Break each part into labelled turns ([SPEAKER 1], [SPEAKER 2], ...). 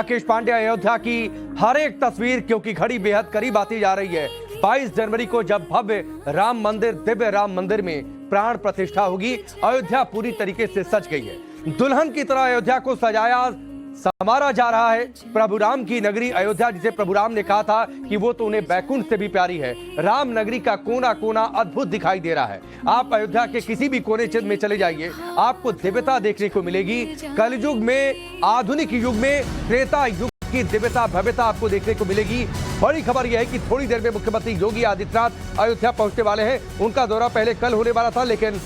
[SPEAKER 1] राकेश पांडे, अयोध्या की हर एक तस्वीर, क्योंकि घड़ी बेहद करीब आती जा रही है। 22 जनवरी को जब भव्य राम मंदिर, दिव्य राम मंदिर में प्राण प्रतिष्ठा होगी। अयोध्या पूरी तरीके से सज गई है। दुल्हन की तरह अयोध्या को सजाया संवारा जा रहा है। प्रभु राम की नगरी अयोध्या, जिसे प्रभु राम ने कहा था कि वो तो उन्हें बैकुंठ से भी प्यारी है, राम नगरी का कोना कोना अद्भुत दिखाई दे रहा है। आप अयोध्या के किसी भी कोने में चले जाइए, आपको दिव्यता देखने को मिलेगी। कलयुग में, आधुनिक युग में, त्रेता युग की दिव्यता, भव्यता आपको देखने को मिलेगी। बड़ी खबर यह है कि थोड़ी देर में मुख्यमंत्री योगी आदित्यनाथ अयोध्या पहुंचने वाले हैं। उनका दौरा पहले कल होने वाला था, लेकिन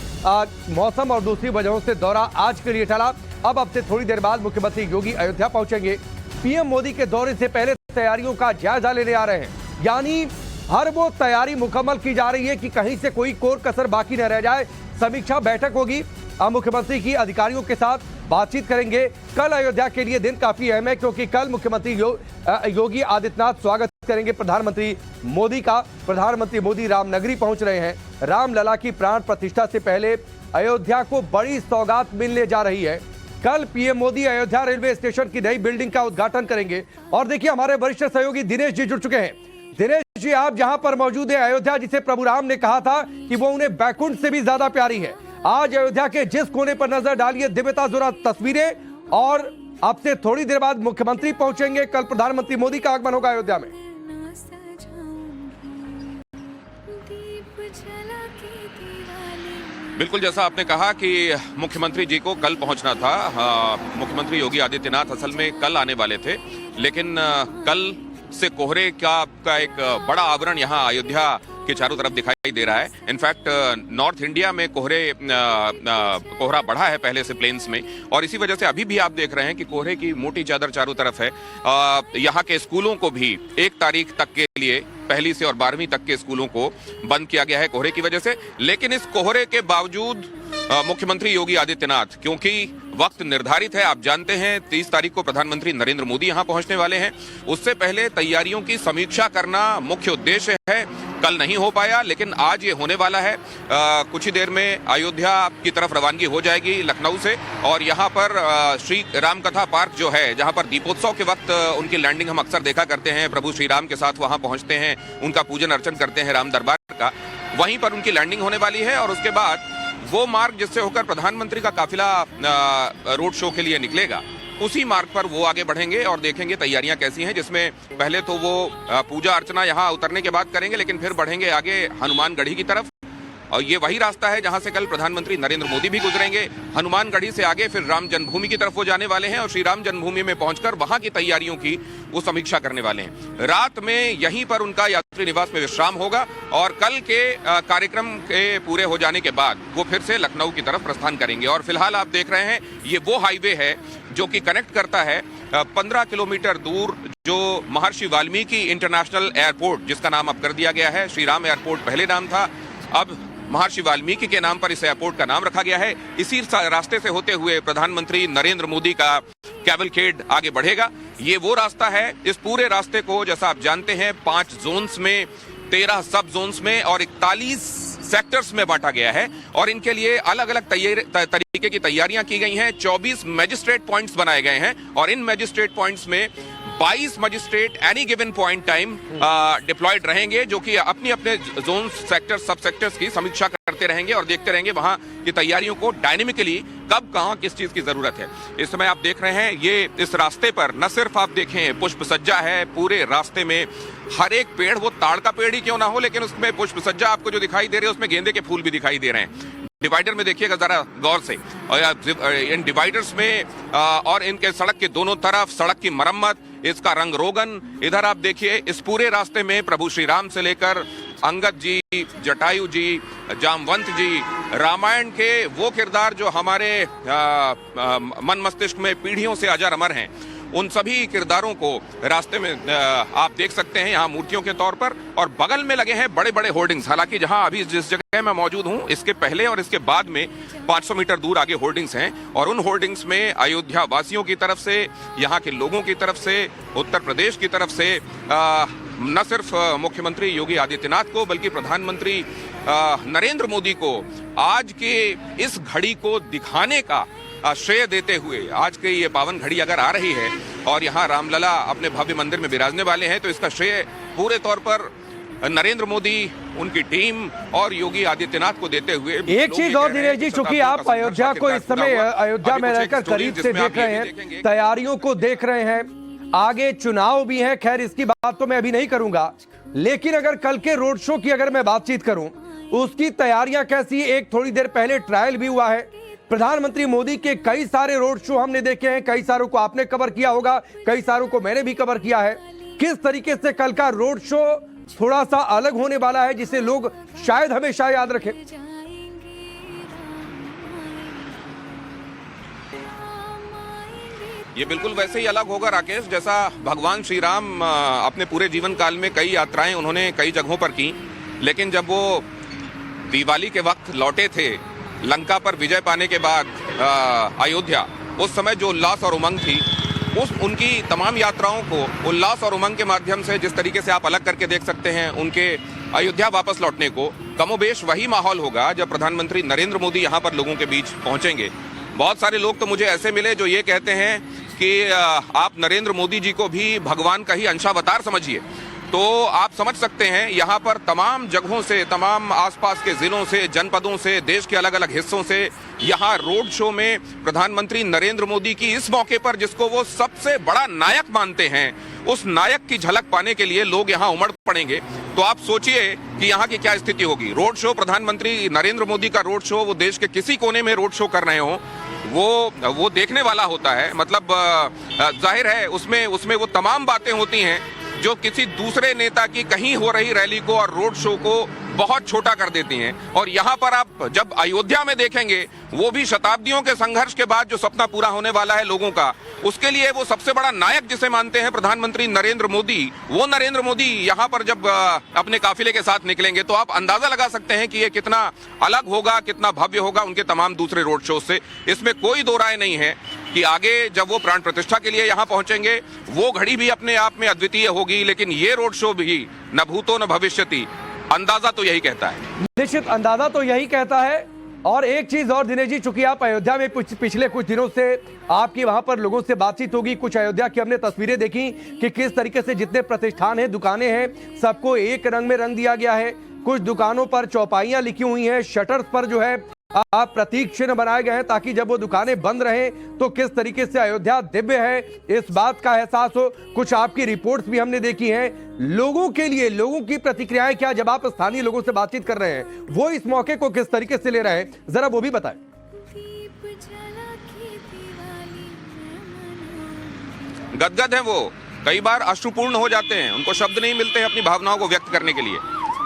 [SPEAKER 1] मौसम और दूसरी वजहों से दौरा आज के लिए टला। अब से थोड़ी देर बाद मुख्यमंत्री योगी अयोध्या पहुंचेंगे। पीएम मोदी के दौरे से पहले तैयारियों का जायजा लेने आ रहे हैं, यानी हर वो तैयारी मुकम्मल की जा रही है कि कहीं से कोई कोर कसर बाकी न रह जाए। समीक्षा बैठक होगी, मुख्यमंत्री की अधिकारियों के साथ बातचीत करेंगे। कल अयोध्या के लिए दिन काफी अहम है, क्योंकि कल मुख्यमंत्री योगी आदित्यनाथ स्वागत करेंगे प्रधानमंत्री मोदी का। प्रधानमंत्री मोदी रामनगरी पहुंच रहे हैं। रामलला की प्राण प्रतिष्ठा से पहले अयोध्या को बड़ी सौगात मिलने जा रही है। कल PM Modi Ayodhya railway station की नई बिल्डिंग का उद्घाटन करेंगे। और देखिए, हमारे वरिष्ठ सहयोगी दिनेश जी जुड़ चुके हैं। दिनेश जी, आप जहां पर मौजूद हैं, अयोध्या जिसे प्रभु राम ने कहा था कि वो उन्हें बैकुंठ से भी ज्यादा प्यारी है, आज अयोध्या के जिस कोने पर नजर डालिए, दिव्यता जुरा तस्वीरें। और अब से थोड़ी देर बाद मुख्यमंत्री पहुंचेंगे, कल प्रधानमंत्री मोदी का आगमन होगा अयोध्या में।
[SPEAKER 2] बिल्कुल, जैसा आपने कहा कि मुख्यमंत्री जी को कल पहुंचना था। मुख्यमंत्री योगी आदित्यनाथ असल में कल आने वाले थे, लेकिन कल से कोहरे का एक बड़ा आवरण यहाँ अयोध्या के चारों तरफ दिखाई दे रहा है। इनफैक्ट नॉर्थ इंडिया में कोहरा बढ़ा है पहले से प्लेन्स में, और इसी वजह से अभी भी आप देख रहे हैं कि कोहरे की मोटी चादर चारों तरफ है। यहाँ के स्कूलों को भी 1 तारीख तक के लिए, पहली से और 12वीं तक के स्कूलों को बंद किया गया है कोहरे की वजह से। लेकिन इस कोहरे के बावजूद मुख्यमंत्री योगी आदित्यनाथ, क्योंकि वक्त निर्धारित है, आप जानते हैं 30 तारीख को प्रधानमंत्री नरेंद्र मोदी यहां पहुंचने वाले हैं, उससे पहले तैयारियों की समीक्षा करना मुख्य उद्देश्य है। कल नहीं हो पाया, लेकिन आज ये होने वाला है। कुछ ही देर में अयोध्या की तरफ रवानगी हो जाएगी लखनऊ से, और यहाँ पर श्री राम कथा पार्क जो है, जहाँ पर दीपोत्सव के वक्त उनकी लैंडिंग हम अक्सर देखा करते हैं, प्रभु श्री राम के साथ वहां पहुंचते हैं, उनका पूजन अर्चन करते हैं राम दरबार का, वहीं पर उनकी लैंडिंग होने वाली है। और उसके बाद वो मार्ग जिससे होकर प्रधानमंत्री का काफिला रोड शो के लिए निकलेगा, उसी मार्ग पर वो आगे बढ़ेंगे और देखेंगे तैयारियां कैसी हैं, जिसमें पहले तो वो पूजा अर्चना यहाँ उतरने के बाद करेंगे, लेकिन फिर बढ़ेंगे आगे हनुमानगढ़ी की तरफ। और ये वही रास्ता है जहां से कल प्रधानमंत्री नरेंद्र मोदी भी गुजरेंगे। हनुमानगढ़ी से आगे फिर राम जन्मभूमि की तरफ वो जाने वाले हैं, और श्री राम जन्मभूमि में पहुंचकर वहां की तैयारियों की वो समीक्षा करने वाले हैं। रात में यहीं पर उनका यात्री निवास में विश्राम होगा, और कल के कार्यक्रम के पूरे हो जाने के बाद वो फिर से लखनऊ की तरफ प्रस्थान करेंगे। और फिलहाल आप देख रहे हैं, ये वो हाईवे है जो कि कनेक्ट करता है 15 किलोमीटर दूर जो महर्षि वाल्मीकि इंटरनेशनल एयरपोर्ट, जिसका नाम अब कर दिया गया है। श्री राम एयरपोर्ट पहले नाम था, अब महर्षि वाल्मीकि के नाम पर इस एयरपोर्ट का नाम रखा गया है। इसी रास्ते से होते हुए प्रधानमंत्री नरेंद्र मोदी का कैवलकेड आगे बढ़ेगा। ये वो रास्ता है। इस पूरे रास्ते को, जैसा आप जानते हैं, 5 जोन्स में, 13 सब जोन्स में और 41 सेक्टर्स में बांटा गया है, और इनके लिए अलग अलग तरीके की तैयारियां की गई हैं। 24 मैजिस्ट्रेट पॉइंट्स बनाए गए हैं, और इन मैजिस्ट्रेट पॉइंट्स में 22 magistrate any given point time deployed रहेंगे, जो कि अपनी अपने जोन, सेक्टर, सब सेक्टर्स की समीक्षा करते रहेंगे और देखते रहेंगे वहां की तैयारियों को डायनेमिकली कब कहां किस चीज की जरूरत है। इस समय आप देख रहे हैं, ये इस रास्ते पर न सिर्फ आप देखें पुष्प सज्जा है, पूरे रास्ते में हर एक पेड़, वो ताड़ का पेड़ ही क्यों ना हो, लेकिन उसमें पुष्प सज्जा आपको जो दिखाई दे रही है, उसमें गेंदे के फूल भी दिखाई दे रहे हैं। डिवाइडर में देखिएगा जरा गौर से, और इन डिवाइडर्स में और इनके सड़क के दोनों तरफ सड़क की मरम्मत, इसका रंग रोगन। इधर आप देखिए, इस पूरे रास्ते में प्रभु श्री राम से लेकर अंगद जी, जटायु जी, जामवंत जी, रामायण के वो किरदार जो हमारे मन मस्तिष्क में पीढ़ियों से अजर अमर हैं, उन सभी किरदारों को रास्ते में आप देख सकते हैं यहाँ मूर्तियों के तौर पर। और बगल में लगे हैं बड़े बड़े होर्डिंग्स। हालांकि जहां अभी जिस जगह मैं मौजूद हूं, इसके पहले और इसके बाद में 500 मीटर दूर आगे होर्डिंग्स हैं, और उन होर्डिंग्स में अयोध्या वासियों की तरफ से, यहाँ के लोगों की तरफ से, उत्तर प्रदेश की तरफ से न सिर्फ मुख्यमंत्री योगी आदित्यनाथ को, बल्कि प्रधानमंत्री नरेंद्र मोदी को आज के इस घड़ी को दिखाने का श्रेय देते हुए आज की ये पावन घड़ी अगर आ रही है और यहाँ रामलला अपने भव्य मंदिर में विराजने वाले हैं, तो इसका श्रेय पूरे तौर पर नरेंद्र मोदी, उनकी टीम और योगी आदित्यनाथ को देते हुए।
[SPEAKER 1] एक चीज और दिनेश जी, चूंकि आप अयोध्या को इस समय अयोध्या में रहकर करीब से देख रहे हैं, तैयारियों को देख रहे हैं, आगे चुनाव भी है, खैर इसकी बात तो मैं अभी नहीं करूंगा, लेकिन अगर कल के रोड शो की अगर मैं बातचीत करूं, उसकी तैयारियां कैसी? एक थोड़ी देर पहले ट्रायल भी हुआ है। प्रधानमंत्री मोदी के कई सारे रोड शो हमने देखे हैं, कई सारों को आपने कवर किया होगा, कई सारों को मैंने भी कवर किया है। किस तरीके से कल का रोड शो थोड़ा सा अलग होने वाला है, जिसे लोग शायद हमेशा याद रखें?
[SPEAKER 2] ये बिल्कुल वैसे ही अलग होगा राकेश, जैसा भगवान श्री राम अपने पूरे जीवन काल में कई यात्राएं उन्होंने कई जगहों पर की, लेकिन जब वो दिवाली के वक्त लौटे थे लंका पर विजय पाने के बाद अयोध्या, उस समय जो उल्लास और उमंग थी, उनकी तमाम यात्राओं को उल्लास और उमंग के माध्यम से जिस तरीके से आप अलग करके देख सकते हैं, उनके अयोध्या वापस लौटने को, कमोबेश वही माहौल होगा जब प्रधानमंत्री नरेंद्र मोदी यहाँ पर लोगों के बीच पहुंचेंगे। बहुत सारे लोग तो मुझे ऐसे मिले जो ये कहते हैं कि आप नरेंद्र मोदी जी को भी भगवान का ही अंशावतार समझिए। तो आप समझ सकते हैं यहाँ पर तमाम जगहों से, तमाम आसपास के जिलों से, जनपदों से, देश के अलग अलग हिस्सों से यहाँ रोड शो में प्रधानमंत्री नरेंद्र मोदी की इस मौके पर, जिसको वो सबसे बड़ा नायक मानते हैं, उस नायक की झलक पाने के लिए लोग यहाँ उमड़ पड़ेंगे। तो आप सोचिए कि यहाँ की क्या स्थिति होगी। रोड शो, प्रधानमंत्री नरेंद्र मोदी का रोड शो, वो देश के किसी कोने में रोड शो कर रहे हो, वो देखने वाला होता है। मतलब जाहिर है उसमें वो तमाम बातें होती हैं जो किसी दूसरे नेता की कहीं हो रही रैली को और रोड शो को बहुत छोटा कर देती हैं। और यहाँ पर आप जब अयोध्या में देखेंगे, वो भी शताब्दियों के संघर्ष के बाद जो सपना पूरा होने वाला है लोगों का, उसके लिए वो सबसे बड़ा नायक जिसे मानते हैं प्रधानमंत्री नरेंद्र मोदी, वो नरेंद्र मोदी यहाँ पर जब अपने काफिले के साथ निकलेंगे, तो आप अंदाजा लगा सकते हैं कि ये कितना अलग होगा, कितना भव्य होगा उनके तमाम दूसरे रोड शो से। इसमें कोई दो राय नहीं है कि आगे जब वो प्राण प्रतिष्ठा के लिए यहाँ पहुंचेंगे, वो घड़ी भी अपने आप में अद्वितीय होगी, लेकिन ये रोड शो भी न भूतो न भविष्यति, अंदाजा तो यही कहता है।
[SPEAKER 1] निश्चित अंदाजा तो यही कहता है। और एक चीज और दिनेश जी, चूंकि आप अयोध्या में पिछले कुछ दिनों से आपकी वहां पर लोगों से बातचीत होगी, कुछ अयोध्या की हमने तस्वीरें देखी कि किस तरीके से जितने प्रतिष्ठान हैं, दुकानें हैं, सबको एक रंग में रंग दिया गया है। कुछ दुकानों पर चौपाइयां लिखी हुई हैं, शटर्स पर जो है प्रतीक चिन्ह बनाए गए हैं, ताकि जब वो दुकानें बंद रहें तो किस तरीके से अयोध्या दिव्य है, इस बात का एहसास हो। कुछ आपकी रिपोर्ट्स भी हमने देखी हैं। लोगों के लिए लोगों की प्रतिक्रियाएं क्या, जब आप स्थानीय लोगों से बातचीत कर रहे हैं, वो इस मौके को किस तरीके से ले रहे हैं, जरा वो भी बताएं।
[SPEAKER 2] गदगद है वो, कई बार अश्रुपूर्ण हो जाते हैं, उनको शब्द नहीं मिलते हैं अपनी भावनाओं को व्यक्त करने के लिए,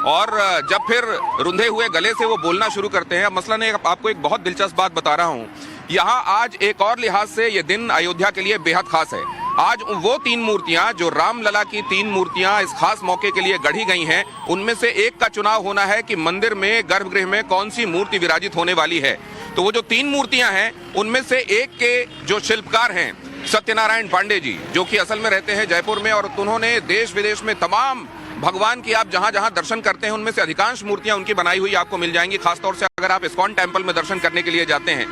[SPEAKER 2] और जब फिर रुंधे हुए गले से वो बोलना शुरू करते हैं। मसलन आपको एक बहुत दिलचस्प बात बता रहा हूँ, यहाँ आज एक और लिहाज से ये दिन अयोध्या के लिए बेहद खास है। आज वो 3 मूर्तियां, जो रामलला की 3 मूर्तियां इस खास मौके के लिए गढ़ी गई हैं, उनमें से एक का चुनाव होना है कि मंदिर में, गर्भगृह में कौन सी मूर्ति विराजित होने वाली है। तो वो जो 3 मूर्तियां हैं, उनमें से एक के जो शिल्पकार हैं सत्यनारायण पांडे जी, जो कि असल में रहते हैं जयपुर में, और उन्होंने देश विदेश में तमाम भगवान की आप जहां जहां दर्शन करते हैं, उनमें से अधिकांश मूर्तियां उनकी बनाई हुई आपको मिल जाएंगी। खासतौर से अगर आप इस्कॉन टेम्पल में दर्शन करने के लिए जाते हैं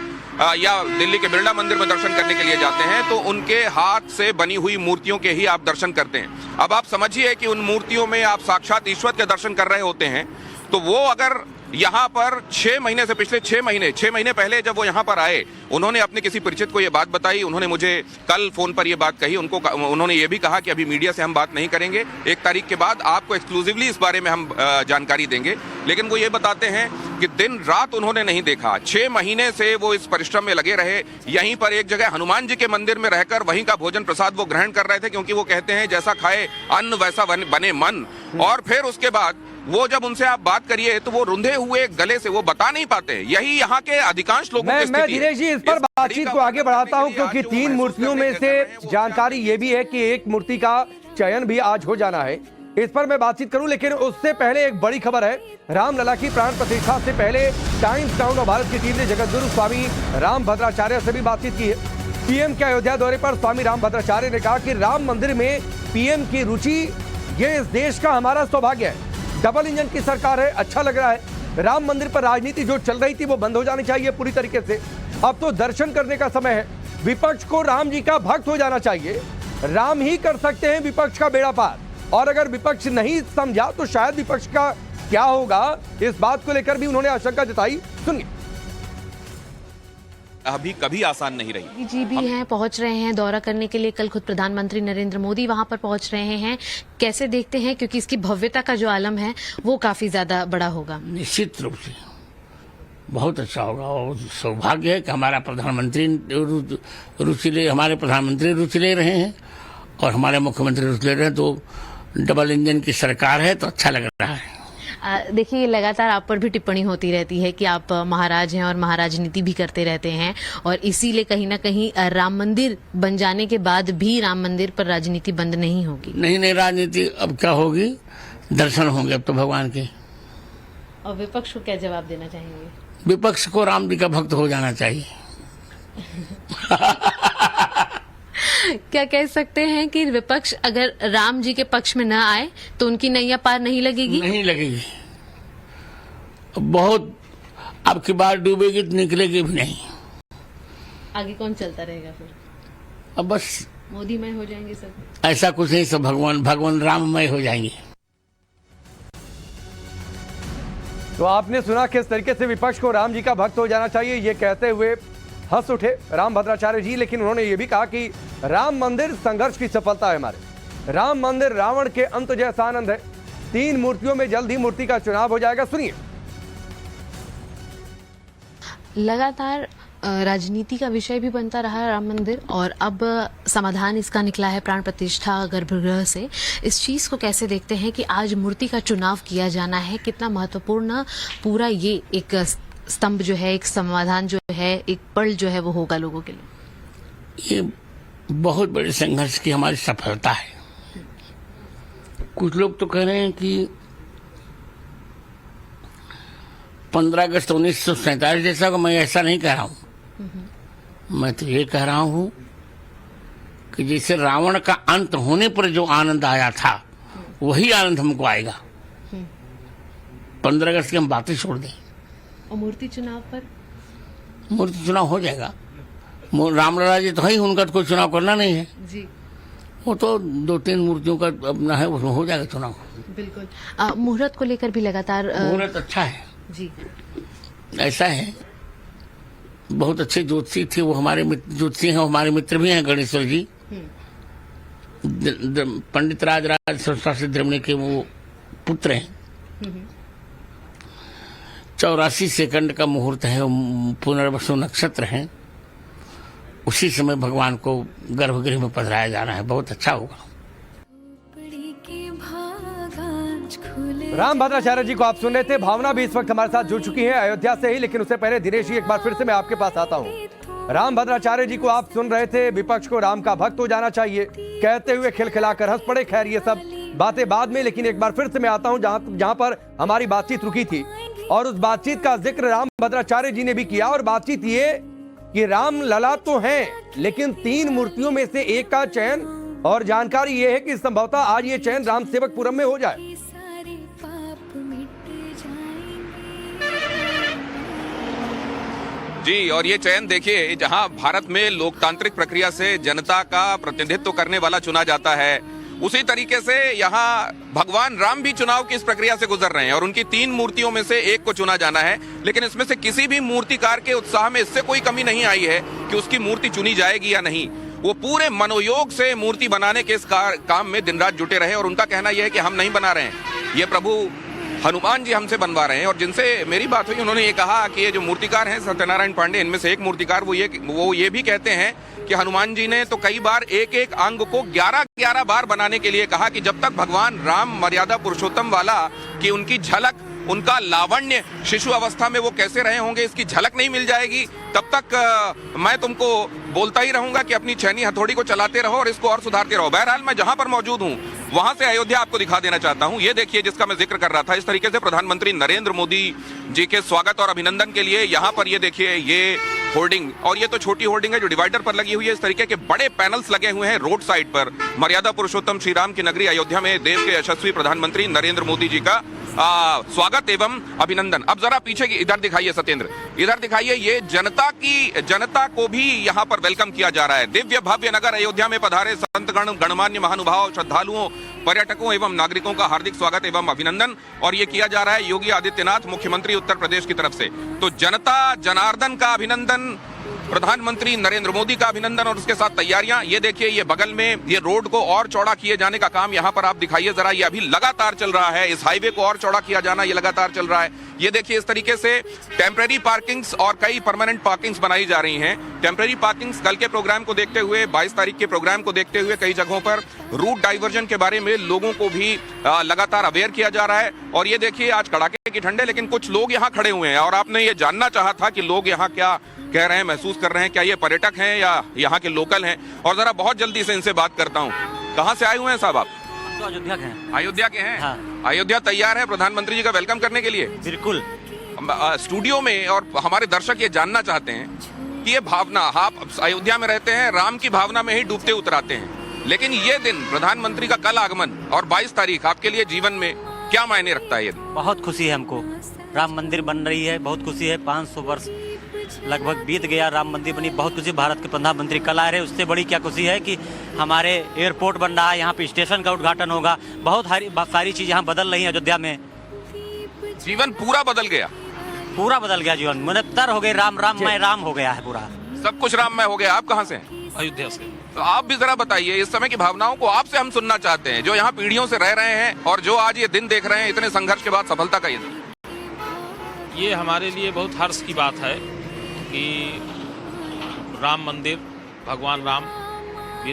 [SPEAKER 2] या दिल्ली के बिरला मंदिर में दर्शन करने के लिए जाते हैं, तो उनके हाथ से बनी हुई मूर्तियों के ही आप दर्शन करते हैं। अब आप समझिए कि उन मूर्तियों में आप साक्षात ईश्वर के दर्शन कर रहे होते हैं। तो वो अगर यहाँ पर 6 महीने से, पिछले 6 महीने पहले जब वो यहाँ पर आए, उन्होंने अपने किसी परिचित को ये बात बताई, उन्होंने मुझे कल फोन पर ये बात कही, उन्होंने ये भी कहा कि अभी मीडिया से हम बात नहीं करेंगे, 1 तारीख के बाद आपको एक्सक्लूसिवली इस बारे में हम जानकारी देंगे। लेकिन वो ये बताते हैं कि दिन रात उन्होंने नहीं देखा, 6 महीने से वो इस परिश्रम में लगे रहे। यहीं पर एक जगह हनुमान जी के मंदिर में रहकर वहीं का भोजन प्रसाद वो ग्रहण कर रहे थे, क्योंकि वो कहते हैं जैसा खाए अन्न वैसा बने मन। और फिर उसके बाद वो जब उनसे आप बात करिए तो वो रुंधे हुए गले से वो बता नहीं पाते। यही यहाँ के अधिकांश लोगों की स्थिति है।
[SPEAKER 1] मैं दिनेश जी इस पर बातचीत को आगे बढ़ाता हूँ, क्योंकि 3 मूर्तियों में से जानकारी ये भी है कि एक मूर्ति का चयन भी आज हो जाना है, इस पर मैं बातचीत करूं। लेकिन उससे पहले एक बड़ी खबर है, रामलला की प्राण प्रतिष्ठा से पहले टाइम्स टाउन ऑफ भारत की टीम ने जगतगुरु स्वामी रामभद्राचार्य से भी बातचीत की है। पीएम के अयोध्या दौरे पर स्वामी रामभद्राचार्य ने कहा कि राम मंदिर में पीएम की रुचि, ये इस देश का हमारा सौभाग्य है। डबल इंजन की सरकार है, अच्छा लग रहा है। राम मंदिर पर राजनीति जो चल रही थी वो बंद हो जानी चाहिए पूरी तरीके से। अब तो दर्शन करने का समय है। विपक्ष को राम जी का भक्त हो जाना चाहिए। राम ही कर सकते हैं विपक्ष का बेड़ा पार, और अगर विपक्ष नहीं समझा तो शायद विपक्ष का क्या होगा, इस बात को लेकर भी उन्होंने आशंका जताई। सुनिए।
[SPEAKER 2] अभी कभी आसान नहीं रही।
[SPEAKER 3] जी भी हैं, पहुंच रहे हैं दौरा करने के लिए। कल खुद प्रधानमंत्री नरेंद्र मोदी वहां पर पहुंच रहे हैं। कैसे देखते हैं, क्योंकि इसकी भव्यता का जो आलम है वो काफी ज्यादा बड़ा होगा।
[SPEAKER 4] निश्चित रूप से बहुत अच्छा होगा, और सौभाग्य है कि हमारे प्रधानमंत्री रुचि ले रहे हैं और हमारे मुख्यमंत्री रुचि ले रहे हैं, तो डबल इंजन की सरकार है तो अच्छा लग रहा है।
[SPEAKER 3] देखिए, लगातार आप पर भी टिप्पणी होती रहती है कि आप महाराज हैं और महाराजनीति भी करते रहते हैं, और इसीलिए कहीं ना कहीं राम मंदिर बन जाने के बाद भी राम मंदिर पर राजनीति बंद नहीं होगी।
[SPEAKER 4] नहीं, राजनीति अब क्या होगी, दर्शन होंगे अब तो भगवान के।
[SPEAKER 3] और विपक्ष को क्या जवाब देना चाहेंगे?
[SPEAKER 4] विपक्ष को राम जी का भक्त हो जाना चाहिए।
[SPEAKER 3] क्या कह सकते हैं कि विपक्ष अगर राम जी के पक्ष में न आए तो उनकी नैया पार नहीं लगेगी?
[SPEAKER 4] नहीं लगेगी, बहुत अब की बार डूबेगी तो निकलेगी भी नहीं।
[SPEAKER 3] आगे कौन चलता रहेगा फिर?
[SPEAKER 4] अब बस
[SPEAKER 3] मोदीमय हो जाएंगे सब?
[SPEAKER 4] ऐसा कुछ नहीं, सब भगवान राममय हो जाएंगे।
[SPEAKER 1] तो आपने सुना किस तरीके से विपक्ष को राम जी का भक्त हो जाना चाहिए, ये कहते हुए हंस उठे रामभद्राचार्य जी। लेकिन उन्होंने ये भी कहा कि राम मंदिर संघर्ष की सफलता है हमारे। राम मंदिर रावण के अंत जैसा आनंद है। 3 मूर्तियों में जल्द ही मूर्ति का चुनाव हो जाएगा। सुनिए।
[SPEAKER 3] लगातार राजनीति का विषय भी बनता रहा है राम मंदिर, और अब समाधान इसका निकला है प्राण प्रतिष्ठा गर्भगृह से। इस चीज को कैसे देखते हैं कि आज मूर्ति का चुनाव किया जाना है? कितना महत्वपूर्ण पूरा ये एक स्तंभ जो है, एक समाधान जो है, एक पल जो है वो होगा लोगों के लिए?
[SPEAKER 4] ये बहुत बड़े संघर्ष की हमारी सफलता है। कुछ लोग तो कह रहे हैं कि 15 अगस्त 1947 जैसा को, मैं ऐसा नहीं कह रहा हूं। मैं तो ये कह रहा हूं कि जैसे रावण का अंत होने पर जो आनंद आया था वही आनंद हमको आएगा। 15 अगस्त की हम बातें छोड़ दें।
[SPEAKER 3] और मूर्ति चुनाव पर?
[SPEAKER 4] मूर्ति चुनाव हो जाएगा। रामलला जी तो है ही, उनका तो कोई चुनाव करना नहीं है
[SPEAKER 3] जी।
[SPEAKER 4] वो तो 2-3 मूर्तियों का अपना है, उसमें हो जाएगा चुनाव।
[SPEAKER 3] बिल्कुल। मुहूर्त को लेकर भी लगातार
[SPEAKER 4] मुहूर्त अच्छा है
[SPEAKER 3] जी।
[SPEAKER 4] ऐसा है, बहुत अच्छे ज्योतिषी थे वो, हमारे ज्योतिषी हैं, हमारे मित्र भी हैं गणेश्वर जी। पंडित राजराज सरस्वती द्रमणी के वो पुत्र हैं। 84 सेकंड का मुहूर्त है, पुनर्वसु नक्षत्र है। उसी समय भगवान को गर्भगृह में पधराया जाना है। बहुत अच्छा होगा।
[SPEAKER 1] रामभद्राचार्य जी को आप सुन रहे थे। भावना भी इस वक्त हमारे साथ जुड़ चुकी है अयोध्या से ही, लेकिन उससे पहले दिनेश जी एक बार फिर से मैं आपके पास आता हूं। रामभद्राचार्य जी को आप सुन रहे थे। विपक्ष को राम का भक्त हो जाना चाहिए कहते हुए खिलखिलाकर हंस पड़े। खैर ये सब बातें बाद में, लेकिन एक बार फिर से मैं आता हूं जहां पर हमारी बातचीत रुकी थी, और उस बातचीत का जिक्र रामभद्राचार्य जी ने भी किया। और बातचीत ये कि राम लला तो हैं, लेकिन 3 मूर्तियों में से एक का चयन, और जानकारी ये है कि संभवतः आज ये चयन राम सेवकपुरम में हो जाए।
[SPEAKER 2] जी, और ये चयन देखिए, जहां भारत में लोकतांत्रिक प्रक्रिया से जनता का प्रतिनिधित्व करने वाला चुना जाता है, उसी तरीके से यहाँ भगवान राम भी चुनाव की इस प्रक्रिया से गुजर रहे हैं, और उनकी 3 मूर्तियों में से एक को चुना जाना है। लेकिन इसमें से किसी भी मूर्तिकार के उत्साह में इससे कोई कमी नहीं आई है कि उसकी मूर्ति चुनी जाएगी या नहीं। वो पूरे मनोयोग से मूर्ति बनाने के इस काम में दिन रात जुटे रहे, और उनका कहना यह है कि हम नहीं बना रहे हैं, ये प्रभु हनुमान जी हमसे बनवा रहे हैं। और जिनसे मेरी बात हुई उन्होंने ये कहा कि ये जो मूर्तिकार हैं सत्यनारायण पांडे, इनमें से एक मूर्तिकार वो ये भी कहते हैं कि हनुमान जी ने तो कई बार एक अंग को 11 बार बनाने के लिए कहा कि जब तक भगवान राम मर्यादा पुरुषोत्तम वाला कि उनकी झलक, उनका लावण्य शिशु अवस्था में वो कैसे रहे होंगे, इसकी झलक नहीं मिल जाएगी, तब तक मैं तुमको बोलता ही रहूंगा कि अपनी छेनी हथौड़ी को चलाते रहो और इसको और सुधारते रहो। बहरहाल मैं जहां पर मौजूद हूं वहां से अयोध्या आपको दिखा देना चाहता हूं। ये देखिए, जिसका मैं जिक्र कर रहा था, इस तरीके से प्रधानमंत्री नरेंद्र मोदी जी के स्वागत और अभिनंदन के लिए यहां पर ये देखिए, ये होर्डिंग, और ये तो छोटी होर्डिंग है जो डिवाइडर पर लगी हुई है, इस तरीके के बड़े पैनल्स लगे हुए हैं रोड साइड पर। मर्यादा पुरुषोत्तम श्री राम की नगरी अयोध्या में देश के यशस्वी प्रधानमंत्री नरेंद्र मोदी जी का स्वागत एवं अभिनंदन। अब जरा पीछे की इधर दिखाइए सत्येंद्र, इधर दिखाइए, ये जनता को भी यहाँ पर वेलकम किया जा रहा है। दिव्य भव्य नगर अयोध्या में पधारे संतगण, गणमान्य महानुभाव, श्रद्धालुओं, पर्यटकों एवं नागरिकों का हार्दिक स्वागत एवं अभिनंदन। और ये किया जा रहा है योगी आदित्यनाथ, मुख्यमंत्री उत्तर प्रदेश की तरफ से। तो जनता जनार्दन का अभिनंदन, प्रधानमंत्री नरेंद्र मोदी का अभिनंदन, और उसके साथ तैयारियां। ये देखिए, ये बगल में ये रोड को और चौड़ा किए जाने का काम यहाँ पर आप दिखाइए जरा, ये अभी लगातार चल रहा है। इस हाईवे को और चौड़ा किया जाना ये लगातार चल रहा है। ये देखिए, इस तरीके से टेम्परेरी पार्किंग्स और कई परमानेंट पार्किंग्स बनाई जा रही हैं। टेम्परेरी पार्किंग्स कल के प्रोग्राम को देखते हुए, 22 तारीख के प्रोग्राम को देखते हुए कई जगहों पर रूट डाइवर्जन के बारे में लोगों को भी लगातार अवेयर किया जा रहा है। और ये देखिए, आज कड़ाके की ठंड है, लेकिन कुछ लोग यहाँ खड़े हुए हैं। और आपने ये जानना चाहा था कि लोग यहाँ क्या कह रहे हैं, महसूस कर रहे हैं, क्या ये पर्यटक हैं या यहाँ के लोकल हैं। और जरा बहुत जल्दी से इनसे बात करता हूँ। कहाँ से आए हुए हैं साहब आप?
[SPEAKER 5] तो अयोध्या के हैं।
[SPEAKER 2] अयोध्या के हैं?
[SPEAKER 5] हाँ।
[SPEAKER 2] अयोध्या तैयार है प्रधानमंत्री जी का वेलकम करने के लिए?
[SPEAKER 5] बिल्कुल।
[SPEAKER 2] स्टूडियो में और हमारे दर्शक ये जानना चाहते हैं कि ये भावना, आप अयोध्या में रहते हैं, राम की भावना में ही डूबते उतराते हैं, लेकिन ये दिन प्रधानमंत्री का कल आगमन और 22 तारीख आपके लिए जीवन में क्या मायने रखता है? ये
[SPEAKER 5] बहुत खुशी है हमको, राम मंदिर बन रही है, बहुत खुशी है। 500 वर्ष लगभग बीत गया, राम मंदिर बनी, बहुत खुशी। भारत के प्रधानमंत्री कल आ रहे, उससे बड़ी क्या खुशी है कि हमारे एयरपोर्ट बन रहा है, यहाँ पे स्टेशन का उद्घाटन होगा। बहुत सारी चीज यहाँ बदल रही है अयोध्या में।
[SPEAKER 2] जीवन पूरा बदल गया,
[SPEAKER 5] पूरा बदल गया जीवन, मुनत्तर हो गए, राम राम मैं राम हो गया है पूरा,
[SPEAKER 2] सब कुछ राममय हो गया। आप कहाँ से हैं?
[SPEAKER 5] अयोध्या से।
[SPEAKER 2] तो आप भी जरा बताइए, इस समय की भावनाओं को आपसे हम सुनना चाहते हैं, जो यहाँ पीढ़ियों से रह रहे हैं और जो आज ये दिन देख रहे हैं, इतने संघर्ष के बाद सफलता का ये दिन।
[SPEAKER 6] ये हमारे लिए बहुत हर्ष की बात है कि राम मंदिर, भगवान राम।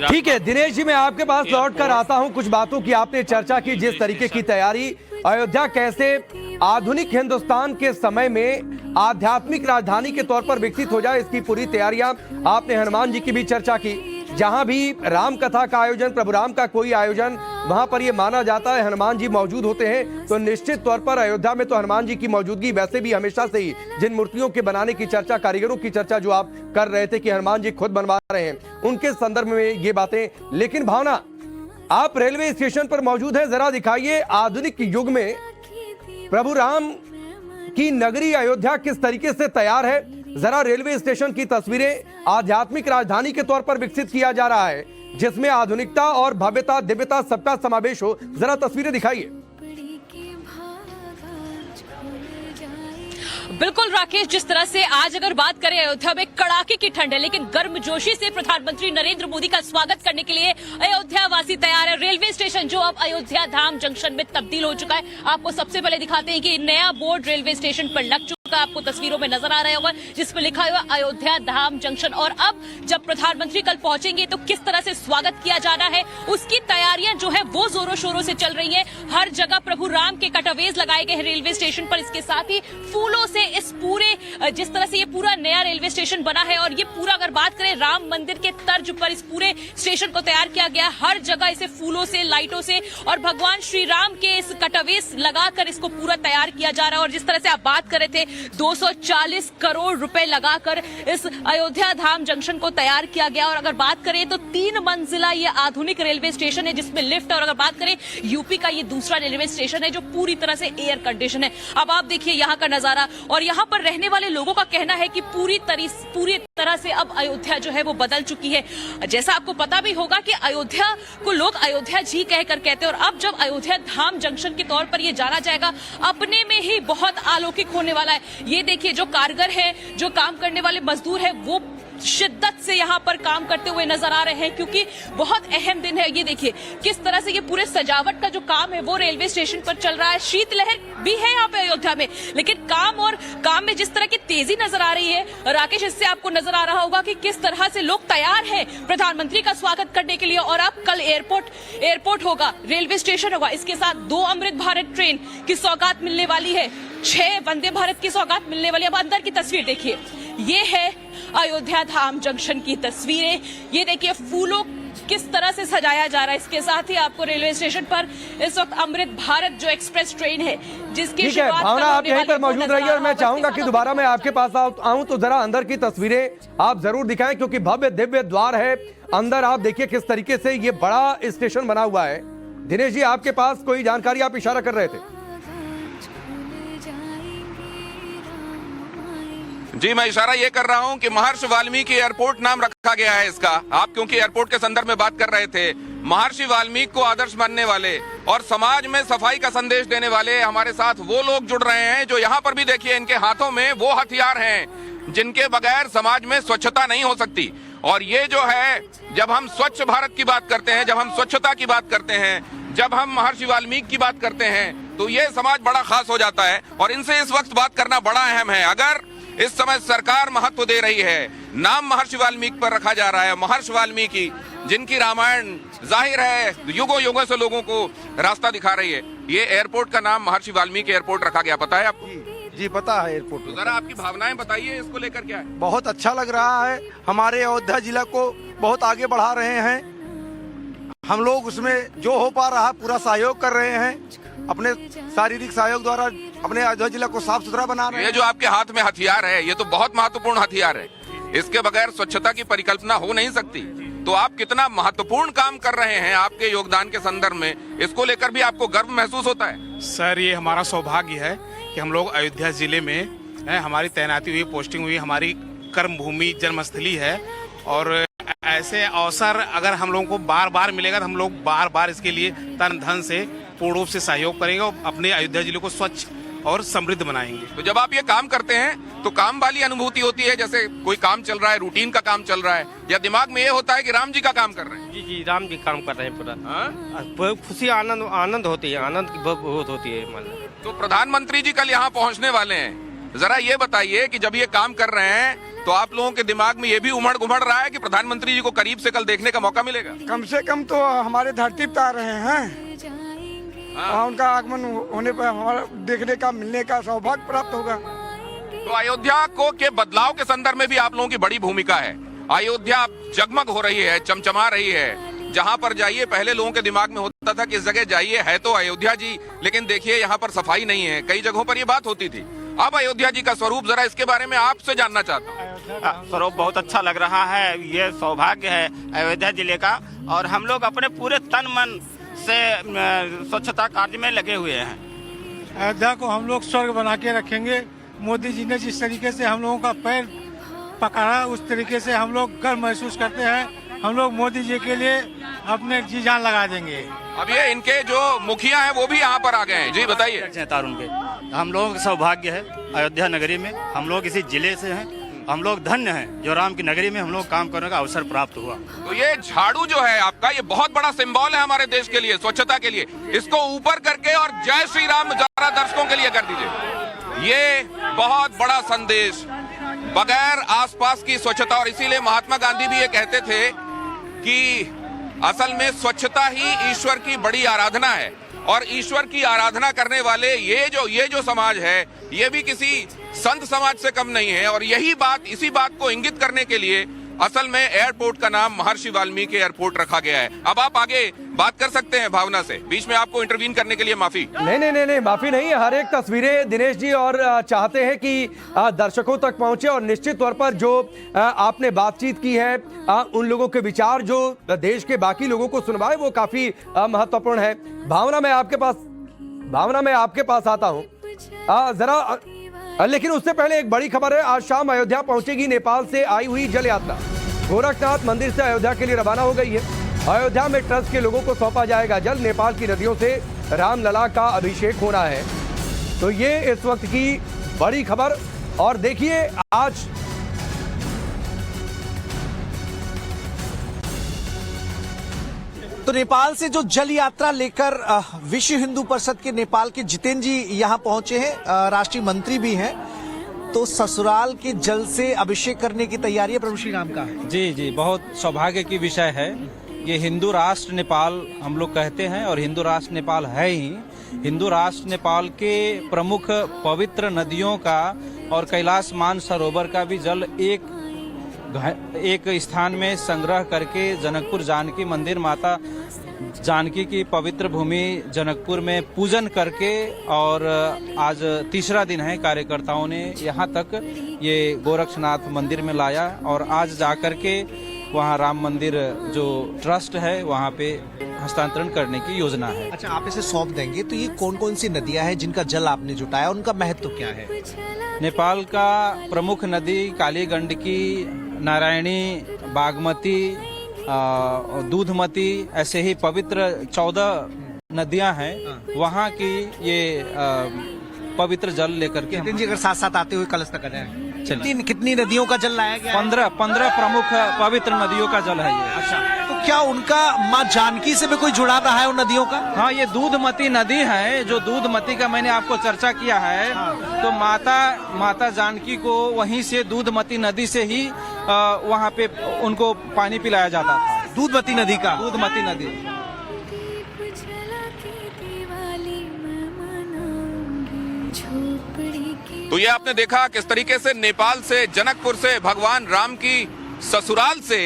[SPEAKER 1] ठीक है दिनेश जी, मैं आपके पास लौट कर आता हूं। कुछ बातों की आपने चर्चा की, जिस तरीके की तैयारी अयोध्या कैसे आधुनिक हिंदुस्तान के समय में आध्यात्मिक राजधानी के तौर पर विकसित हो जाए, इसकी पूरी तैयारियां आपने हनुमान जी की भी चर्चा की। जहां भी राम कथा का आयोजन, प्रभु राम का कोई आयोजन, वहां पर यह माना जाता है हनुमान जी मौजूद होते हैं। तो निश्चित तौर पर अयोध्या में तो हनुमान जी की मौजूदगी वैसे भी हमेशा से ही, जिन मूर्तियों के बनाने की चर्चा, कारीगरों की चर्चा जो आप कर रहे थे कि हनुमान जी खुद बनवा रहे हैं, उनके संदर्भ में ये बातें। लेकिन भावना, आप रेलवे स्टेशन पर मौजूद है, जरा दिखाइए आधुनिक युग में प्रभु राम की नगरी अयोध्या किस तरीके से तैयार है। जरा रेलवे स्टेशन की तस्वीरें आध्यात्मिक राजधानी के तौर पर विकसित किया जा रहा है, जिसमें आधुनिकता और भव्यता, दिव्यता सबका समावेश हो। जरा तस्वीरें दिखाइए।
[SPEAKER 7] बिल्कुल राकेश, जिस तरह से आज अगर बात करें अयोध्या में कड़ाके की ठंड है, लेकिन गर्मजोशी से प्रधानमंत्री नरेंद्र मोदी का स्वागत करने के लिए अयोध्या वासी तैयार है। रेलवे स्टेशन जो अब अयोध्या धाम जंक्शन में तब्दील हो चुका है, आपको सबसे पहले दिखाते हैं कि नया बोर्ड रेलवे स्टेशन पर लग चुका है, आपको तस्वीरों में नजर आ रहा होगा, जिस पर लिखा हुआ अयोध्या धाम जंक्शन। और अब जब प्रधानमंत्री कल पहुंचेंगे तो किस तरह से स्वागत किया जाना है, उसकी तैयारियां जो है वो जोरों शोरों से चल रही है। हर जगह प्रभु राम के कटअवेज लगाए गए हैं रेलवे स्टेशन पर। इसके साथ ही फूलों से इस पूरे, जिस तरह से ये पूरा नया रेलवे स्टेशन बना है, और ये पूरा अगर बात करें राम मंदिर के तर्ज पर इस पूरे स्टेशन को तैयार किया गया। हर जगह इसे फूलों से, लाइटों से और भगवान श्री राम के इस कटअवेज लगाकर इसको पूरा तैयार किया जा रहा है। और जिस तरह से आप बात कर रहे थे, 240 करोड़ रुपए लगाकर इस अयोध्या धाम जंक्शन को तैयार किया गया। और अगर बात करें तो 3 मंजिला ये आधुनिक रेलवे स्टेशन है, जिसमें लिफ्ट। और अगर बात करें यूपी का ये दूसरा रेलवे स्टेशन है जो पूरी तरह से एयर कंडीशन है। अब आप देखिए यहाँ का नजारा, और यहाँ पर रहने वाले लोगों का कहना है कि पूरी तरह से अब अयोध्या जो है वो बदल चुकी है। जैसा आपको पता भी होगा कि अयोध्या को लोग अयोध्या जी कहकर कहते हैं, और अब जब अयोध्या धाम जंक्शन के तौर पर ये जाना जाएगा, अपने में ही बहुत अलौकिक होने वाला है। ये देखिए, जो कारीगर है, जो काम करने वाले मजदूर है, वो शिद्दत से यहाँ पर काम करते हुए नजर आ रहे हैं, क्योंकि बहुत अहम दिन है। ये देखिए किस तरह से ये पूरे सजावट का जो काम है वो रेलवे स्टेशन पर चल रहा है। शीतलहर भी है यहाँ पे अयोध्या में, लेकिन काम में जिस तरह की तेजी नजर आ रही है राकेश, इससे आपको नजर आ रहा होगा कि किस तरह से लोग तैयार हैं प्रधानमंत्री का स्वागत करने के लिए। और अब कल एयरपोर्ट होगा, रेलवे स्टेशन होगा, इसके साथ 2 अमृत भारत ट्रेन की सौगात मिलने वाली है, 6 वंदे भारत की सौगात मिलने वाली है। अब अंदर की तस्वीर देखिए, ये है अयोध्या धाम जंक्शन की तस्वीरें। ये देखिए फूलों किस तरह से सजाया जा रहा है। इसके साथ ही आपको रेलवे स्टेशन पर इस वक्त अमृत भारत जो एक्सप्रेस ट्रेन है, जिसकी शुरुआत
[SPEAKER 1] भावना आप यहीं पर मौजूद रहिए, और मैं चाहूंगा कि दोबारा मैं आपके पास आऊं तो जरा अंदर की तस्वीरें आप जरूर दिखाएं, क्योंकि भव्य दिव्य द्वार है। अंदर आप देखिए किस तरीके से ये बड़ा स्टेशन बना हुआ है। दिनेश जी, आपके पास कोई जानकारी, आप इशारा कर रहे थे?
[SPEAKER 2] जी, मैं इशारा ये कर रहा हूं कि महर्षि वाल्मीकि एयरपोर्ट नाम रखा गया है इसका। आप क्योंकि एयरपोर्ट के संदर्भ में बात कर रहे थे, महर्षि वाल्मीकि को आदर्श मानने वाले और समाज में सफाई का संदेश देने वाले हमारे साथ वो लोग जुड़ रहे हैं जो यहाँ पर भी देखिए इनके हाथों में वो हथियार हैं जिनके बगैर समाज में स्वच्छता नहीं हो सकती। और ये जो है, जब हम स्वच्छ भारत की बात करते हैं, जब हम स्वच्छता की बात करते हैं, जब हम महर्षि वाल्मीकि की बात करते हैं, तो ये समाज बड़ा खास हो जाता है और इनसे इस वक्त बात करना बड़ा अहम है। अगर इस समय सरकार महत्व दे रही है, नाम महर्षि वाल्मीकि पर रखा जा रहा है, महर्षि वाल्मीकि जिनकी रामायण जाहिर है युगों युगों से लोगों को रास्ता दिखा रही है, ये एयरपोर्ट का नाम महर्षि वाल्मीकि एयरपोर्ट रखा गया, पता है आपको?
[SPEAKER 8] जी पता है एयरपोर्ट।
[SPEAKER 2] तो जरा आपकी भावनाएं बताइए इसको लेकर क्या है?
[SPEAKER 8] बहुत अच्छा लग रहा है, हमारे अयोध्या जिला को बहुत आगे बढ़ा रहे हैं हम लोग। उसमें जो हो पा रहा है पूरा सहयोग कर रहे हैं, अपने शारीरिक सहयोग द्वारा अपने अयोध्या जिला को साफ सुथरा बना रहे हैं।
[SPEAKER 2] ये जो आपके हाथ में हथियार है, ये तो बहुत महत्वपूर्ण हथियार है, इसके बगैर स्वच्छता की परिकल्पना हो नहीं सकती। तो आप कितना महत्वपूर्ण काम कर रहे हैं आपके योगदान के संदर्भ में, इसको लेकर भी आपको गर्व महसूस होता है?
[SPEAKER 9] सर, ये हमारा सौभाग्य है कि हम लोग अयोध्या जिले में हमारी तैनाती हुई, पोस्टिंग हुई, हमारी कर्म भूमि जन्मस्थली है और ऐसे अवसर अगर हम लोगों को बार बार मिलेगा तो हम लोग बार बार इसके लिए तन धन से पूर्ण रूप से सहयोग करेंगे और अपने अयोध्या जिले को स्वच्छ और समृद्ध बनाएंगे।
[SPEAKER 2] तो जब आप ये काम करते हैं तो काम वाली अनुभूति होती है, जैसे कोई काम चल रहा है, रूटीन का काम चल रहा है, या दिमाग में ये होता है कि राम जी का काम कर रहे हैं?
[SPEAKER 10] जी जी, राम जी काम कर रहे हैं पूरा। खुशी आनंद होती है, आनंद की बहुत होती है। मान लो
[SPEAKER 2] तो प्रधानमंत्री जी कल यहाँ पहुँचने वाले हैं, जरा ये बताइए कि जब ये काम कर रहे हैं तो आप लोगों के दिमाग में ये भी उमड़ घुमड़ रहा है कि प्रधानमंत्री जी को करीब से कल देखने का मौका मिलेगा?
[SPEAKER 8] कम से कम तो हमारे धरती पर आ रहे हैं, उनका आगमन होने पर हमारा देखने का मिलने का सौभाग्य प्राप्त होगा।
[SPEAKER 2] तो अयोध्या को के बदलाव के संदर्भ में भी आप लोगों की बड़ी भूमिका है। अयोध्या जगमग हो रही है, चमचमा रही है। जहां पर जाइए पहले लोगों के दिमाग में होता था कि इस जगह जाइए है तो अयोध्या जी, लेकिन देखिए यहाँ पर सफाई नहीं है। कई जगहों पर ये बात होती थी। अब अयोध्या जी का स्वरूप, जरा इसके बारे में आपसे जानना चाहता हूँ।
[SPEAKER 10] स्वरूप बहुत अच्छा लग रहा है, ये सौभाग्य है अयोध्या जिले का और हम लोग अपने पूरे तन मन से स्वच्छता कार्य में लगे हुए हैं।
[SPEAKER 11] अयोध्या को हम लोग स्वर्ग बना के रखेंगे। मोदी जी ने जिस तरीके से हम लोगों का पैर पकड़ा, उस तरीके से हम लोग गर्व महसूस करते हैं। हम लोग मोदी जी के लिए अपने जी जान लगा देंगे।
[SPEAKER 2] अब ये इनके जो मुखिया हैं वो भी यहाँ पर आ गए हैं। जी बताइए।
[SPEAKER 5] तारुण के हम लोगों का सौभाग्य है अयोध्या नगरी में, हम लोग इसी जिले से हैं, हम लोग धन्य हैं जो राम की नगरी में हम लोग काम करने का अवसर प्राप्त हुआ।
[SPEAKER 2] तो ये झाड़ू जो है आपका, ये बहुत बड़ा सिंबल है हमारे देश के लिए, स्वच्छता के लिए। इसको ऊपर करके और जय श्री राम जरा दर्शकों के लिए कर दीजिए। ये बहुत बड़ा संदेश, बगैर आसपास की स्वच्छता। और इसीलिए महात्मा गांधी भी ये कहते थे कि असल में स्वच्छता ही ईश्वर की बड़ी आराधना है और ईश्वर की आराधना करने वाले ये जो समाज है, ये भी किसी संत समाज से कम नहीं है। और यही बात, इसी बात को इंगित करने के लिए असल में एयरपोर्ट का नाम महर्षि वाल्मीकि एयरपोर्ट रखा गया है। अब आप आगे बात कर सकते हैं भावना से, बीच में आपको इंटरवीन करने के लिए माफी।
[SPEAKER 1] नहीं, माफी नहीं। हर एक तस्वीरें दिनेश जी और चाहते हैं कि दर्शकों तक पहुंचे और निश्चित तौर पर जो आपने बातचीत की है, उन लोगों के विचार जो देश के बाकी लोगों को सुनवाए, वो काफी महत्वपूर्ण है। भावना मैं आपके पास आता हूँ जरा, लेकिन उससे पहले एक बड़ी खबर है। आज शाम अयोध्या पहुंचेगी नेपाल से आई हुई जल यात्रा। गोरखनाथ मंदिर से अयोध्या के लिए रवाना हो गई है। अयोध्या में ट्रस्ट के लोगों को सौंपा जाएगा जल। नेपाल की नदियों से रामलला का अभिषेक होना है। तो ये इस वक्त की बड़ी खबर। और देखिए आज
[SPEAKER 12] तो नेपाल से जो जल यात्रा लेकर विश्व हिंदू परिषद के नेपाल के जितेंद्र जी यहाँ पहुंचे हैं, राष्ट्रीय मंत्री भी हैं। तो ससुराल के जल से अभिषेक करने की तैयारी है प्रभु श्री राम का।
[SPEAKER 13] जी, बहुत सौभाग्य की विषय है। ये हिंदू राष्ट्र नेपाल हम लोग कहते हैं और हिंदू राष्ट्र नेपाल है ही। हिंदू राष्ट्र नेपाल के प्रमुख पवित्र नदियों का और कैलाश मानसरोवर का भी जल एक स्थान में संग्रह करके जनकपुर जानकी मंदिर, माता जानकी की पवित्र भूमि जनकपुर में पूजन करके, और आज तीसरा दिन है, कार्यकर्ताओं ने यहाँ तक ये गोरक्षनाथ मंदिर में लाया और आज जाकर के वहाँ राम मंदिर जो ट्रस्ट है वहाँ पे हस्तांतरण करने की योजना है।
[SPEAKER 12] अच्छा, आप इसे सौंप देंगे तो ये कौन कौन सी नदियां हैं जिनका जल आपने जुटाया, उनका महत्व क्या है?
[SPEAKER 13] नेपाल का प्रमुख नदी काली गंडकी, नारायणी, बागमती, दूधमती, ऐसे ही पवित्र 14 नदियां हैं। वहाँ की ये पवित्र जल लेकर के
[SPEAKER 12] नितिन जी अगर साथ साथ आते हुए कलश तक आ जाए, कितनी नदियों का जल लाया गया?
[SPEAKER 13] 15 प्रमुख पवित्र नदियों का जल है ये।
[SPEAKER 12] अच्छा, तो क्या उनका माँ जानकी से भी कोई जुड़ा रहा है उन नदियों का?
[SPEAKER 13] हाँ, ये दूधमती नदी है, जो दूधमती का मैंने आपको चर्चा किया है। तो माता जानकी को वहीं से दूधमती नदी से ही वहाँ पे उनको पानी पिलाया जाता था।
[SPEAKER 12] दूधमती नदी का?
[SPEAKER 13] दूधमती नदी।
[SPEAKER 2] तो ये आपने देखा किस तरीके से नेपाल से, जनकपुर से, भगवान राम की ससुराल से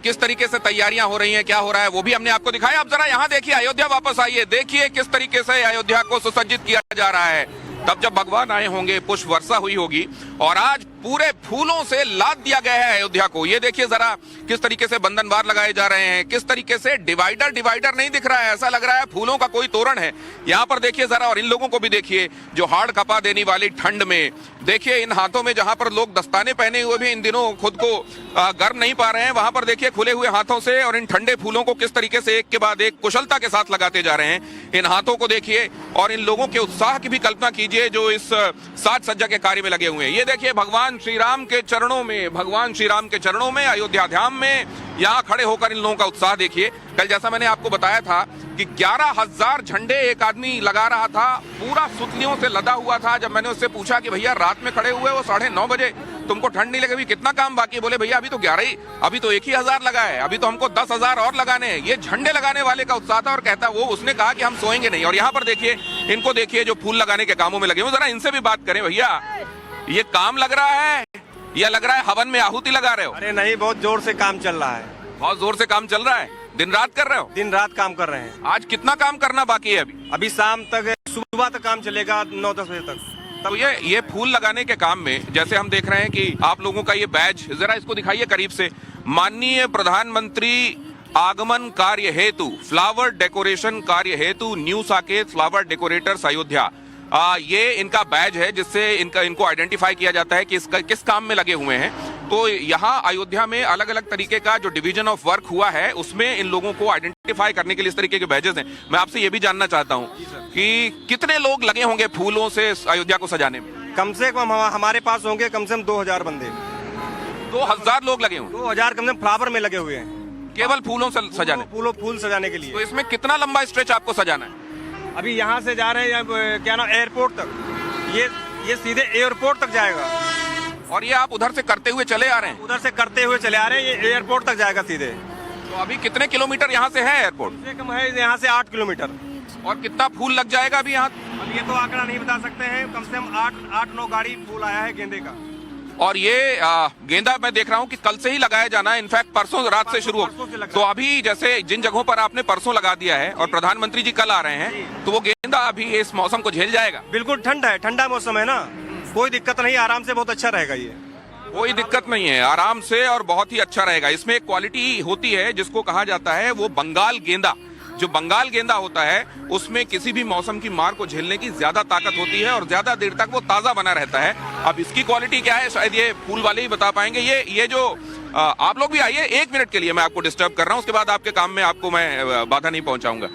[SPEAKER 2] किस तरीके से तैयारियां हो रही हैं, क्या हो रहा है वो भी हमने आपको दिखाया। अब जरा यहाँ देखिए, अयोध्या वापस आइए, देखिए किस तरीके से अयोध्या को सुसज्जित किया जा रहा है। तब जब भगवान आए होंगे, पुष्प वर्षा हुई होगी, और आज पूरे फूलों से लाद दिया गया है अयोध्या को। ये देखिए जरा किस तरीके से बंधनवार लगाए जा रहे हैं, किस तरीके से डिवाइडर नहीं दिख रहा है, ऐसा लग रहा है फूलों का कोई तोरण है। यहाँ पर देखिए जरा, और इन लोगों को भी देखिए जो हाड़ कपा देने वाली ठंड में, देखिए इन हाथों में जहां पर लोग दस्ताने पहने हुए भी इन दिनों खुद को गर्म नहीं पा रहे हैं, वहां पर देखिए खुले हुए हाथों से और इन ठंडे फूलों को किस तरीके से एक के बाद एक कुशलता के साथ लगाते जा रहे हैं। इन हाथों को देखिए और इन लोगों के उत्साह की भी कल्पना कीजिए जो इस साज सज्जा के कार्य में लगे हुए हैं। ये देखिए भगवान श्री राम के चरणों में अयोध्या धाम में यहाँ खड़े होकर इन लोगों का उत्साह देखिए। कल जैसा मैंने आपको बताया था कि 11,000 झंडे एक आदमी लगा रहा था, पूरा सुतलियों से लदा हुआ था। जब मैंने उससे पूछा कि भैया रात में खड़े हुए वो 9:30 बजे, तुमको ठंड नहीं लगी, कितना काम बाकी है? बोले भैया अभी तो 11 ही, अभी तो 1,000 लगा है, अभी तो हमको 10,000 और लगाने हैं। ये झंडे लगाने वाले का उत्साह था। और कहता वो, उसने कहा कि हम सोएंगे नहीं। और यहाँ पर देखिए, इनको देखिए जो फूल लगाने के कामों में लगे हुए, जरा इनसे भी बात करें। भैया ये काम लग रहा है या लग रहा है हवन में आहुति लगा रहे हो?
[SPEAKER 14] अरे नहीं, बहुत जोर से काम चल रहा है।
[SPEAKER 2] बहुत जोर से काम चल रहा है, दिन रात कर रहे हो?
[SPEAKER 14] दिन रात काम कर रहे हैं।
[SPEAKER 2] आज कितना काम करना बाकी है?
[SPEAKER 14] अभी शाम तक, सुबह तक काम चलेगा, 9-10 बजे तक।
[SPEAKER 2] तो ये फूल लगाने के काम में जैसे हम देख रहे हैं कि आप लोगों का ये बैच, जरा इसको दिखाइए करीब से। माननीय प्रधानमंत्री आगमन कार्य हेतु, फ्लावर डेकोरेशन कार्य हेतु, new Saket flower decorators Ayodhya, ये इनका बैज है जिससे इनको आइडेंटिफाई किया जाता है कि किस काम में लगे हुए हैं। तो यहाँ अयोध्या में अलग अलग तरीके का जो डिवीजन ऑफ वर्क हुआ है उसमें इन लोगों को आइडेंटिफाई करने के लिए इस तरीके के बैजेस हैं। मैं आपसे ये भी जानना चाहता हूँ कि कितने लोग लगे होंगे फूलों से अयोध्या को सजाने में?
[SPEAKER 14] कम से कम हमारे पास होंगे कम से कम 2,000 बंदे।
[SPEAKER 2] 2,000 लोग लगे होंगे?
[SPEAKER 14] 2,000 कम से कम फ्लावर में लगे हुए हैं,
[SPEAKER 2] केवल फूलों से सजाने?
[SPEAKER 14] फूल सजाने के लिए।
[SPEAKER 2] तो इसमें कितना लंबा स्ट्रेच आपको सजाना है?
[SPEAKER 14] अभी यहाँ से जा रहे हैं क्या नाम, एयरपोर्ट तक। ये सीधे एयरपोर्ट तक जाएगा।
[SPEAKER 2] और ये आप उधर से करते हुए चले आ रहे हैं?
[SPEAKER 14] उधर से करते हुए चले आ रहे हैं, ये एयरपोर्ट तक जाएगा सीधे।
[SPEAKER 2] तो अभी कितने किलोमीटर यहाँ से है एयरपोर्ट?
[SPEAKER 14] कम से कम है यहाँ से 8 किलोमीटर।
[SPEAKER 2] और कितना फूल लग जाएगा अभी यहाँ?
[SPEAKER 14] अब ये तो आंकड़ा नहीं बता सकते हैं, कम से कम 8-9 गाड़ी फूल आया है गेंदे का।
[SPEAKER 2] और ये गेंदा मैं देख रहा हूँ कि कल से ही लगाया जाना है, इनफैक्ट परसों रात से शुरू हो। तो अभी जैसे जिन जगहों पर आपने परसों लगा दिया है और प्रधानमंत्री जी कल आ रहे हैं, तो वो गेंदा अभी इस मौसम को झेल जाएगा?
[SPEAKER 14] बिल्कुल ठंड है, ठंडा मौसम है ना, कोई दिक्कत नहीं, आराम से बहुत अच्छा रहेगा। ये
[SPEAKER 2] कोई दिक्कत नहीं है, आराम से और बहुत ही अच्छा रहेगा। इसमें एक क्वालिटी होती है जिसको कहा जाता है वो बंगाल गेंदा। जो बंगाल गेंदा होता है उसमें किसी भी मौसम की मार को झेलने की ज्यादा ताकत होती है और ज्यादा देर तक वो ताजा बना रहता है। अब इसकी क्वालिटी क्या है शायद ये फूल वाले ही बता पाएंगे। ये जो आप लोग भी आइए, 1 मिनट के लिए मैं आपको डिस्टर्ब कर रहा हूँ, उसके बाद आपके काम में आपको मैं बाधा नहीं पहुंचाऊंगा।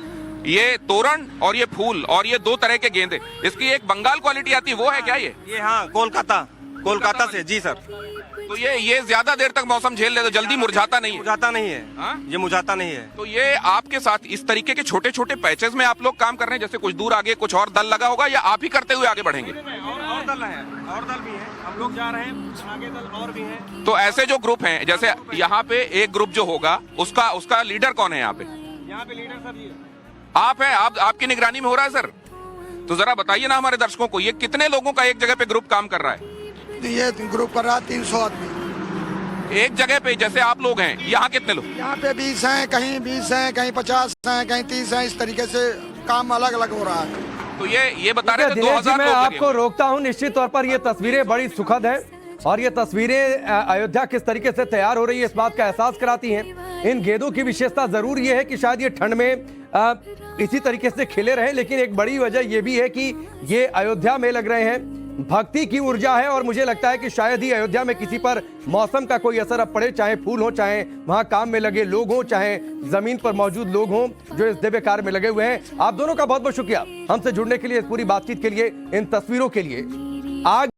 [SPEAKER 2] ये तोरण और ये फूल और ये 2 तरह के गेंदे, इसकी एक बंगाल क्वालिटी आती है, वो है क्या ये?
[SPEAKER 14] हाँ, कोलकाता से। जी सर।
[SPEAKER 2] तो ये ज्यादा देर तक मौसम झेल ले तो जल्दी मुरझाता नहीं है?
[SPEAKER 14] मुरझाता नहीं है। ये मुरझाता नहीं है।
[SPEAKER 2] तो ये आपके साथ इस तरीके के छोटे छोटे पैचेस में आप लोग काम कर रहे हैं, जैसे कुछ दूर आगे कुछ और दल लगा होगा या आप ही करते हुए आगे बढ़ेंगे?
[SPEAKER 14] और दल है, और दल भी है, हम लोग जा रहे हैं, आगे दल और भी हैं।
[SPEAKER 2] तो ऐसे जो ग्रुप हैं, जैसे यहाँ पे एक ग्रुप जो होगा उसका लीडर कौन है यहाँ पे?
[SPEAKER 14] यहाँ पे लीडर सर ये
[SPEAKER 2] आप हैं, आपकी निगरानी में हो रहा है सर? तो जरा बताइए ना हमारे दर्शकों को, ये कितने लोगों का एक जगह पे ग्रुप काम कर रहा है?
[SPEAKER 8] ये ग्रुप कर रहा है 300 आदमी
[SPEAKER 2] एक जगह पे। जैसे आप लोग हैं, यहाँ कितने लोग?
[SPEAKER 8] यहाँ पे 20 हैं, कहीं 20 हैं, कहीं 50 हैं, कहीं 30 हैं। इस तरीके से काम अलग अलग हो रहा है।
[SPEAKER 2] तो ये बता रहे थे
[SPEAKER 1] दिनेश जी,
[SPEAKER 2] 2,000
[SPEAKER 1] मैं
[SPEAKER 2] लोग लगे
[SPEAKER 1] आपको रोकता हूं। निश्चित तौर पर ये तस्वीरें बड़ी सुखद है और ये तस्वीरें अयोध्या किस तरीके से तैयार हो रही है इस बात का एहसास कराती हैं। इन गेंदों की विशेषता जरूर ये है कि शायद ये ठंड में इसी तरीके से खिले रहे, लेकिन एक बड़ी वजह ये भी है कि ये अयोध्या में लग रहे हैं। भक्ति की ऊर्जा है और मुझे लगता है कि शायद ही अयोध्या में किसी पर मौसम का कोई असर अब पड़े, चाहे फूल हो, चाहे वहां काम में लगे लोग हों, चाहे जमीन पर मौजूद लोग हों जो इस दिव्य कार्य में लगे हुए हैं। आप दोनों का बहुत बहुत शुक्रिया हमसे जुड़ने के लिए, इस पूरी बातचीत के लिए, इन तस्वीरों के लिए। आग